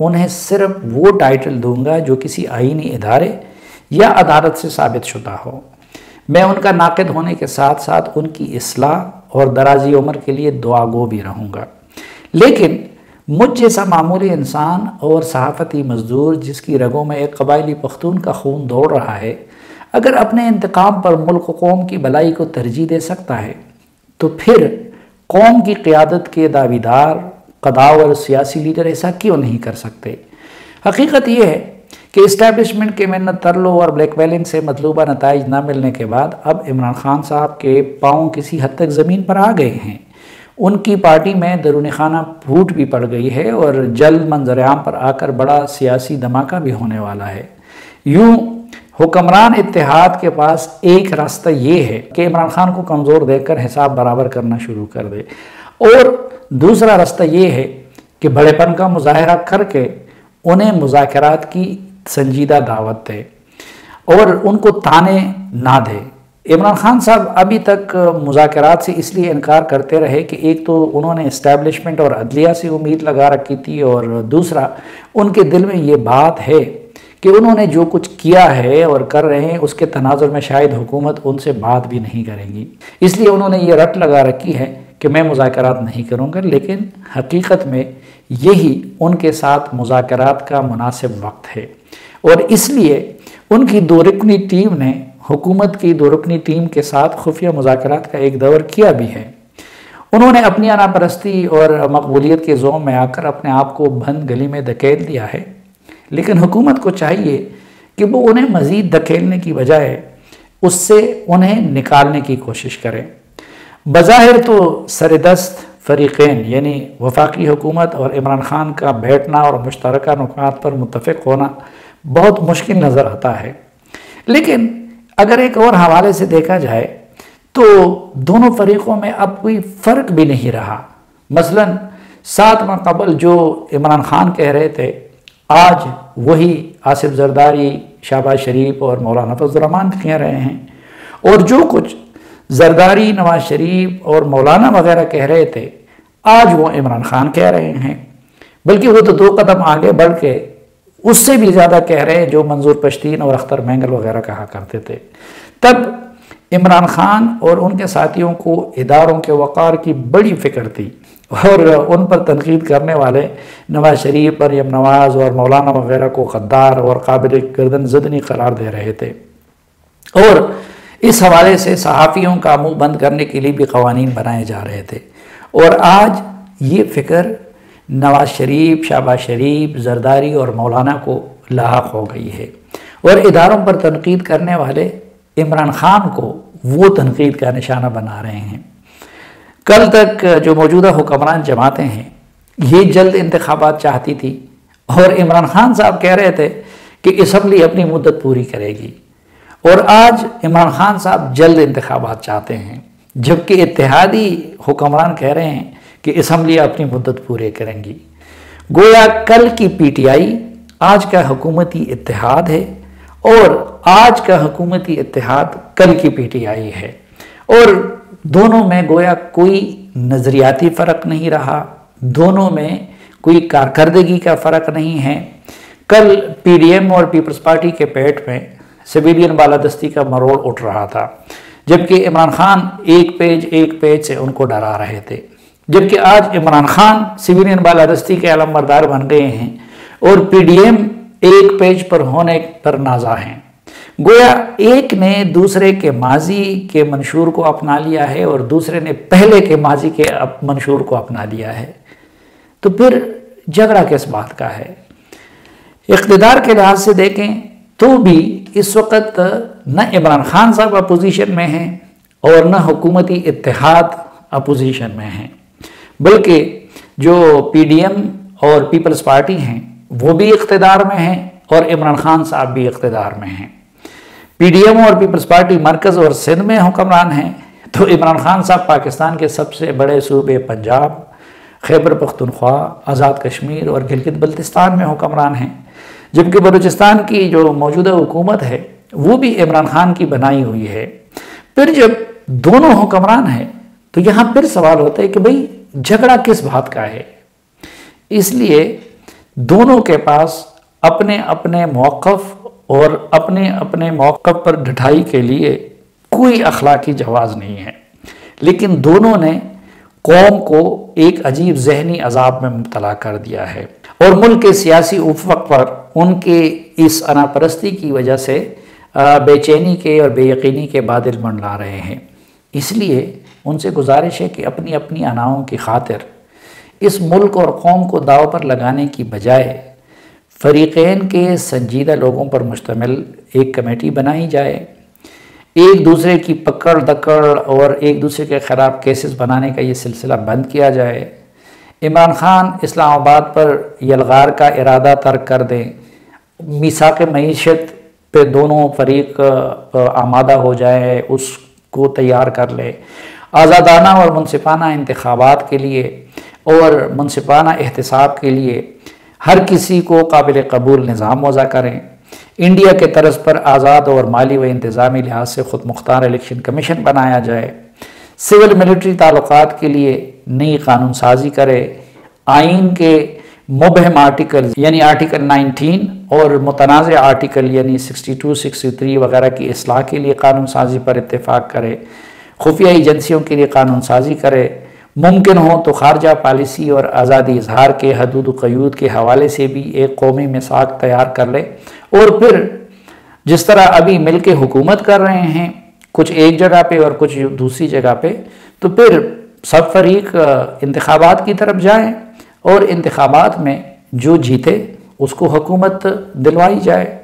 انہیں صرف وہ ٹائٹل دوں گا جو کسی آئینی ادارے یا عدالت سے ثابت شدہ ہو۔ میں ان کا ناقد ہونے کے ساتھ ساتھ ان کی اصلاح اور درازی عمر کے لیے دعا گو بھی رہوں گا، لیکن مجھ جیسا معمولی انسان اور صحافتی مزدور جس کی رگوں میں ایک قبائلی پختون کا خون دوڑ رہا ہے، اگر اپنے انتقام پر ملک و قوم کی بھلائی کو ترجیح دے سکتا ہے تو پھر قوم کی قیادت کے دعویدار قداور سیاسی لیڈر ایسا کیوں نہیں کر سکتے؟ حقیقت یہ ہے کہ اسٹیبلشمنٹ کے منت ترلو اور بلیک میلنگ سے مطلوبہ نتائج نہ ملنے کے بعد اب عمران خان صاحب کے پاؤں کسی حد تک زمین پر آ گئے ہیں۔ ان کی پارٹی میں درون خانہ پھوٹ بھی پڑ گئی ہے اور جلد منظر عام پر آ کر بڑا سیاسی دھماکہ بھی ہونے والا ہے۔ یوں حکمران اتحاد کے پاس ایک راستہ یہ ہے کہ عمران خان کو کمزور دیکھ کر حساب برابر کرنا شروع کر دے، اور دوسرا راستہ یہ ہے کہ بڑے پن کا مظاہرہ کر کے انہیں مذاکرات کی سنجیدہ دعوت دے اور ان کو تانے نہ دے۔ عمران خان صاحب ابھی تک مذاکرات سے اس لیے انکار کرتے رہے کہ ایک تو انہوں نے اسٹیبلشمنٹ اور عدلیہ سے امید لگا رکھی تھی، اور دوسرا ان کے دل میں یہ بات ہے کہ انہوں نے جو کچھ کیا ہے اور کر رہے ہیں اس کے تناظر میں شاید حکومت ان سے بات بھی نہیں کرے گی، اس لیے انہوں نے یہ رٹ لگا رکھی ہے کہ میں مذاکرات نہیں کروں گا، لیکن حقیقت میں یہی ان کے ساتھ مذاکرات کا مناسب وقت ہے، اور اس لیے ان کی دو رکنی ٹیم نے حکومت کی دو رکنی ٹیم کے ساتھ خفیہ مذاکرات کا ایک دور کیا بھی ہے۔ انہوں نے اپنی آنا پرستی اور مقبولیت کے زوم میں آ کر اپنے آپ کو بند گلی میں دھکیل دیا ہے، لیکن حکومت کو چاہیے کہ وہ انہیں مزید دھکیلنے کی بجائے اس سے انہیں نکالنے کی کوشش کرے۔ بظاہر تو سردست فریقین یعنی وفاقی حکومت اور عمران خان کا بیٹھنا اور مشترکہ نکات پر متفق ہونا بہت مشکل نظر آتا ہے، لیکن اگر ایک اور حوالے سے دیکھا جائے تو دونوں فریقوں میں اب کوئی فرق بھی نہیں رہا۔ مثلا 7 ماہ قبل جو عمران خان کہہ رہے تھے، آج وہی آصف زرداری، شہباز شریف اور مولانا فضل الرحمان کہہ رہے ہیں، اور جو کچھ زرداری، نواز شریف اور مولانا وغیرہ کہہ رہے تھے آج وہ عمران خان کہہ رہے ہیں، بلکہ وہ تو 2 قدم آگے بڑھ کے اس سے بھی زیادہ کہہ رہے ہیں جو منظور پشتین اور اختر مینگل وغیرہ کہا کرتے تھے۔ تب عمران خان اور ان کے ساتھیوں کو اداروں کے وقار کی بڑی فکر تھی، اور ان پر تنقید کرنے والے نواز شریف، مریم نواز اور مولانا وغیرہ کو غدار اور قابل گردن زدنی قرار دے رہے تھے، اور اس حوالے سے صحافیوں کا منہ بند کرنے کے لیے بھی قوانین بنائے جا رہے تھے۔ اور آج یہ فکر نواز شریف، شہباز شریف، زرداری اور مولانا کو لاحق ہو گئی ہے، اور اداروں پر تنقید کرنے والے عمران خان کو وہ تنقید کا نشانہ بنا رہے ہیں۔ کل تک جو موجودہ حکمران جماعتیں ہیں یہ جلد انتخابات چاہتی تھی، اور عمران خان صاحب کہہ رہے تھے کہ اسمبلی اپنی مدت پوری کرے گی، اور آج عمران خان صاحب جلد انتخابات چاہتے ہیں، جبکہ اتحادی حکمران کہہ رہے ہیں کہ اسمبلی اپنی مدت پورے کریں گی۔ گویا کل کی پی ٹی آئی آج کا حکومتی اتحاد ہے، اور آج کا حکومتی اتحاد کل کی پی ٹی آئی ہے، اور دونوں میں گویا کوئی نظریاتی فرق نہیں رہا، دونوں میں کوئی کارکردگی کا فرق نہیں ہے۔ کل پی ڈی ایم اور پیپلز پارٹی کے پیٹ میں سویلین بالادستی کا مروڑ اٹھ رہا تھا، جبکہ عمران خان ایک پیج سے ان کو ڈرا رہے تھے، جبکہ آج عمران خان سویلین بالادستی کے علمبردار بن گئے ہیں، اور پی ڈی ایم ایک پیج پر ہونے پر نازا ہیں۔ گویا ایک نے دوسرے کے ماضی کے منشور کو اپنا لیا ہے، اور دوسرے نے پہلے کے ماضی کے منشور کو اپنا لیا ہے، تو پھر جھگڑا کس بات کا ہے؟ اقتدار کے لحاظ سے دیکھیں تو بھی اس وقت نہ عمران خان صاحب اپوزیشن میں ہیں اور نہ حکومتی اتحاد اپوزیشن میں ہیں، بلکہ جو پی ڈی ایم اور پیپلز پارٹی ہیں وہ بھی اقتدار میں ہیں، اور عمران خان صاحب بھی اقتدار میں ہیں۔ پی ڈی ایم اور پیپلز پارٹی مرکز اور سندھ میں حکمران ہیں، تو عمران خان صاحب پاکستان کے سب سے بڑے صوبے پنجاب، خیبر پختونخوا، آزاد کشمیر اور گلگت بلتستان میں حکمران ہیں، جبکہ بلوچستان کی جو موجودہ حکومت ہے وہ بھی عمران خان کی بنائی ہوئی ہے۔ پھر جب دونوں حکمران ہیں تو یہاں پھر سوال ہوتا ہے کہ بھئی جھگڑا کس بات کا ہے؟ اس لیے دونوں کے پاس اپنے اپنے موقف اور اپنے اپنے موقف پر ڈٹائی کے لیے کوئی اخلاقی جواز نہیں ہے، لیکن دونوں نے قوم کو ایک عجیب ذہنی عذاب میں مبتلا کر دیا ہے اور ملک کے سیاسی افق پر ان کے اس انا پرستی کی وجہ سے بے چینی کے اور بے یقینی کے بادل منڈلا رہے ہیں۔ اس لیے ان سے گزارش ہے کہ اپنی اپنی اناؤں کی خاطر اس ملک اور قوم کو داؤ پر لگانے کی بجائے فریقین کے سنجیدہ لوگوں پر مشتمل ایک کمیٹی بنائی جائے، ایک دوسرے کی پکڑ دکڑ اور ایک دوسرے کے خلاف کیسز بنانے کا یہ سلسلہ بند کیا جائے، عمران خان اسلام آباد پر یلغار کا ارادہ ترک کر دیں، میثاق معیشت پہ دونوں فریق آمادہ ہو جائیں، اس کو تیار کر لے، آزادانہ اور منصفانہ انتخابات کے لیے اور منصفانہ احتساب کے لیے ہر کسی کو قابل قبول نظام وضع کریں، انڈیا کے طرز پر آزاد اور مالی و انتظامی لحاظ سے خود مختار الیکشن کمیشن بنایا جائے، سول ملٹری تعلقات کے لیے نئی قانون سازی کرے، آئین کے مبہم آرٹیکل یعنی آرٹیکل 19 اور متنازع آرٹیکل یعنی 62، 63 وغیرہ کی اصلاح کے لیے قانون سازی پر اتفاق کرے، خفیہ ایجنسیوں کے لیے قانون سازی کرے، ممکن ہو تو خارجہ پالیسی اور آزادی اظہار کے حدود و قیود کے حوالے سے بھی ایک قومی میثاق تیار کر لے، اور پھر جس طرح ابھی مل کے حکومت کر رہے ہیں کچھ ایک جگہ پہ اور کچھ دوسری جگہ پہ، تو پھر سب فریق انتخابات کی طرف جائیں اور انتخابات میں جو جیتے اس کو حکومت دلوائی جائے۔